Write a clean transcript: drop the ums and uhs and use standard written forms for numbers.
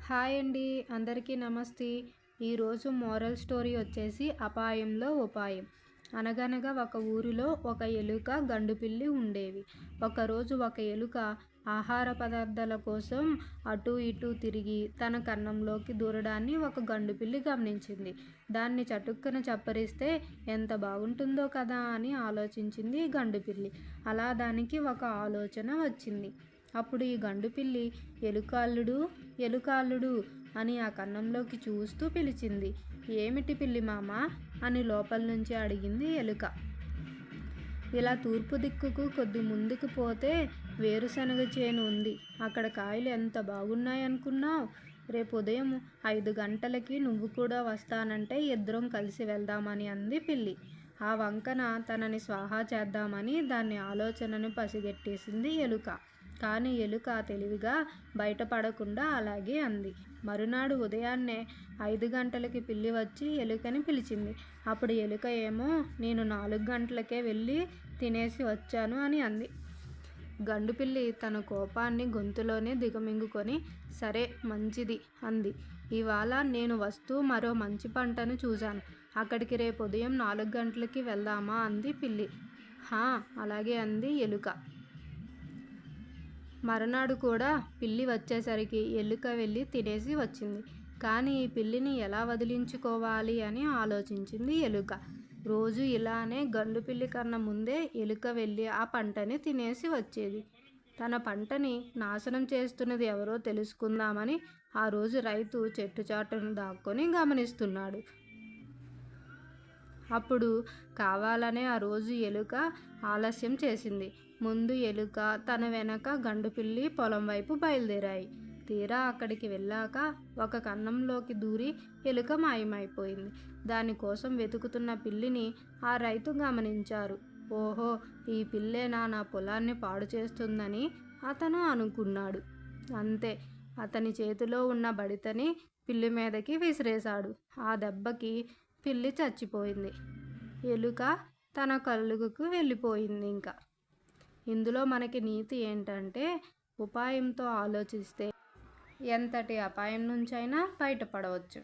Hi అండి, అందరికీ నమస్తే. ఈరోజు మోరల్ స్టోరీ వచ్చేసి అపాయంలో ఉపాయం. అనగనగా ఒక ఊరిలో ఒక ఎలుక గండుపిల్లి ఉండేవి. ఒకరోజు ఒక ఎలుక ఆహార పదార్థాల కోసం అటూ ఇటూ తిరిగి తన కన్నంలోకి దూరడాన్ని ఒక గండుపిల్లి గమనించింది. దాన్ని చటుక్కన చప్పరిస్తే ఎంత బాగుంటుందో కదా అని ఆలోచించింది ఈ గండుపిల్లి. అలా దానికి ఒక ఆలోచన వచ్చింది. అప్పుడు ఈ గండుపిల్లి ఎలుకాళ్ళుడు ఎలుకాళ్ళుడు అని ఆ కన్నంలోకి చూస్తూ పిలిచింది. ఏమిటి పిల్లి మామ అని లోపల నుంచి అడిగింది ఎలుక. ఇలా తూర్పు దిక్కుకు కొద్ది ముందుకు పోతే వేరుశనగ చేను ఉంది. అక్కడ కాయలు ఎంత బాగున్నాయనుకున్నావు? రేపు ఉదయం 5 గంటలకి నువ్వు కూడా వస్తానంటే ఇద్దరం కలిసి వెళ్దామని అంది పిల్లి. ఆ వంకన తనని స్వాహా చేద్దామని దాని ఆలోచనను పసిగట్టేసింది ఎలుక. కానీ ఎలుక తెలివిగా బయటపడకుండా అలాగే అంది. మరునాడు ఉదయాన్నే 5 గంటలకి పిల్లి వచ్చి ఎలుకని పిలిచింది. అప్పుడు ఎలుక ఏమో నేను 4 గంటలకే వెళ్ళి తినేసి వచ్చాను అని అంది. గండుపిల్లి తన కోపాన్ని గొంతులోనే దిగమింగుకొని సరే మంచిది అంది. ఇవాళ నేను వస్తూ మరో మంచి పంటను చూశాను. అక్కడికి రేపు ఉదయం 4 గంటలకి వెళ్దామా అంది పిల్లి. హా అలాగే అంది ఎలుక. మరునాడు కూడా పిల్లి వచ్చేసరికి ఎలుక వెళ్ళి తినేసి వచ్చింది. కానీ ఈ పిల్లిని ఎలా వదిలించుకోవాలి అని ఆలోచించింది ఎలుక. రోజు ఇలానే గండుపిల్లి కన్నా ముందే ఎలుక వెళ్ళి ఆ పంటని తినేసి వచ్చేది. తన పంటని నాశనం చేస్తున్నది ఎవరో తెలుసుకుందామని ఆ రోజు రైతు చెట్టు చాటును దాక్కొని గమనిస్తున్నాడు. అప్పుడు కావాలనే ఆ రోజు ఎలుక ఆలస్యం చేసింది. ముందు ఎలుక తన వెనక గండుపిల్లి పొలం వైపు బయలుదేరాయి. తీరా అక్కడికి వెళ్ళాక ఒక కన్నంలోకి దూరి ఎలుక మాయమైపోయింది. దానికోసం వెతుకుతున్న పిల్లిని ఆ రైతు గమనించారు. ఓహో, ఈ పిల్లేనా నా పొలాన్ని పాడు చేస్తుందని అతను అనుకున్నాడు. అంతే, అతని చేతిలో ఉన్న బడితని పిల్లి మీదకి విసిరేశాడు. ఆ దెబ్బకి పిల్లి చచ్చిపోయింది. ఎలుక తన కలుగుకు వెళ్ళిపోయింది. ఇంకా ఇందులో మనకి నీతి ఏంటంటే ఉపాయంతో ఆలోచిస్తే ఎంతటి అపాయం నుంచైనా బయటపడవచ్చు.